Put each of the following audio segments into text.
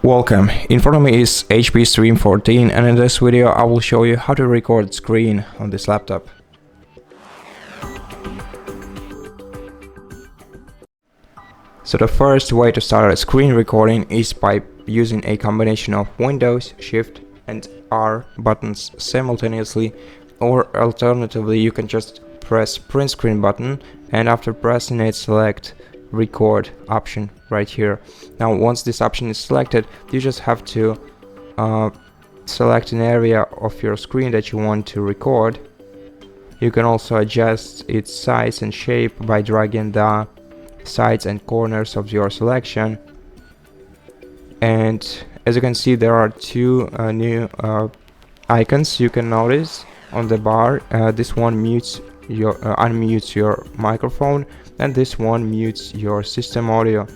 Welcome, in front of me is HP Stream 14 and in this video I will show you how to record screen on this laptop. So the first way to start a screen recording is by using a combination of Windows, Shift and R buttons simultaneously, or alternatively you can just press print screen button and after pressing it select record option right here. Now once this option is selected, you just have to select an area of your screen that you want to record. You can also adjust its size and shape by dragging the sides and corners of your selection. And as you can see, there are two new icons you can notice on the bar. This one unmutes your microphone and this one mutes your system audio.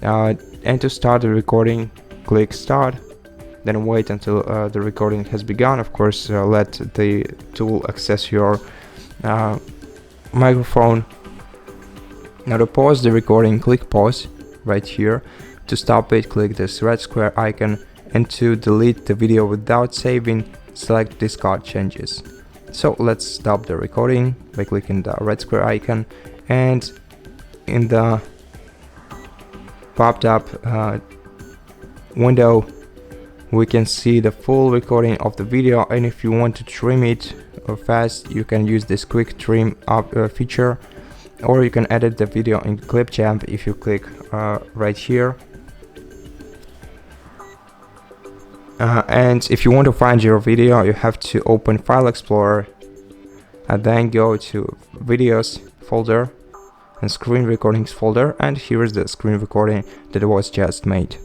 And to start the recording, click start, then wait until the recording has begun. Of course, let the tool access your microphone. Now to pause the recording, click pause right here. To stop it, click this red square icon, and to delete the video without saving, select discard changes. So let's stop the recording by clicking the red square icon, and in the popped up window we can see the full recording of the video, and if you want to trim it fast you can use this quick trim feature, or you can edit the video in Clipchamp if you click right here. And if you want to find your video, you have to open File Explorer and then go to Videos folder and Screen Recordings folder, and here is the screen recording that was just made.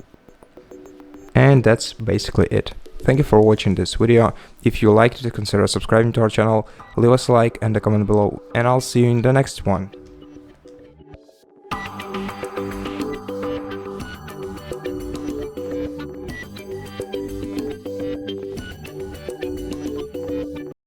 And that's basically it. Thank you for watching this video. If you liked it, consider subscribing to our channel, leave us a like and a comment below, and I'll see you in the next one.